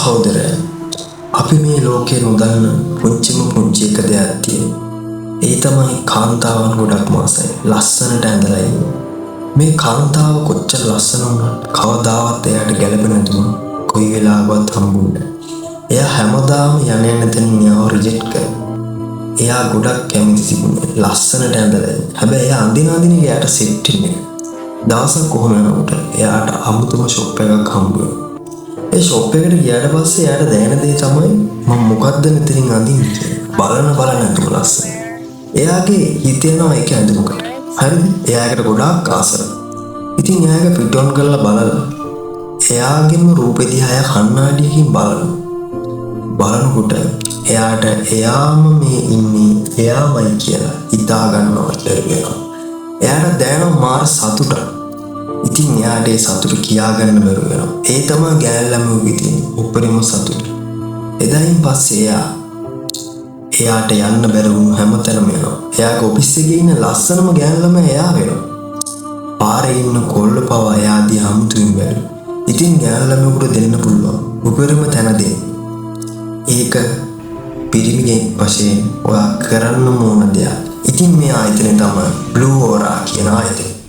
සහෝදරය අපි මේ ලෝකේ නොදන්න පුංචිම පුංචි එක දෙයක් තියෙනවා. ඒ තමයි කාන්තාවන් ගොඩක් මාසයි ලස්සනට ඇඳලා ඉන්නේ. මේ කාන්තාව කොච්චර ලස්සන වුණත් කවදාවත් එයාට ගැළපෙන්නේ නැතුව කොයි වෙලාවකවත් හම්බුන්නේ නැහැ. එයා හැමදාම යන්නේ තැනින් එයාව රිජෙක්ට් කරනවා. එයා ගොඩක් කැමති තිබුණේ ලස්සනට ඇඳලා ඉන්න. හැබැයි එයා අඳින එයාට සෙට් වෙන්නේ නැහැ. දවසක් කොහොම යනකොට එයාට අමුතුම ෂොප් එකක් හම්බ වෙනවා. ඒ ෂොප් එකට ගියාට පස්සේ එයාට දැනෙන දේ තමයි මම මොකද්ද මෙතනින් අඳින්නේ කියලා. බලන ඇඳුම ලස්සන. එයාගේ හිතේනවා ඒක ඇඳුමකට. හරිද? එයාකට ගොඩාක් ආසයි. ඉතින් එයාගේ ෆිට ඔන් කරලා බලලා එයාගේම රූපෙ දිහා කණ්ණාඩියකින් බලනකොට එයාට එයාම මේ ඉන්නේ එයාමයි කියලා හිතා ගන්නවට වෙනවා. එයාට දැනෙනවා මාර සතුටක්. ඉතින් එයාට ඒ සතුට කියාගන්න බැරුව වෙනවා. ඒ තමයි ගෑල්ලමගේ තියෙන උපරිම සතුට. එදායින් පස්සේ එයාට යන්න බැරි වුණු හැමතැනම යනවා. එයාගේ ඔෆිස් එකේ ඉන්න ලස්සනම ගෑල්ලම එයා වෙනවා. පාරේ ඉන්න කොල්ල පව එයා දිහා අමුතුවෙන් බැලුවා. ඉතින් ගෑල්ලමකට දෙන්න පුළුවන් උපරිම තැන දෙන්න. ඒක පිරිමිගෙක් වශයෙන් ඔයා කරන්න ඕන දෙයක්. ඉතින් මේ ආයතනය තමයි බ්ලූ ඕරා කියන ආයතනය.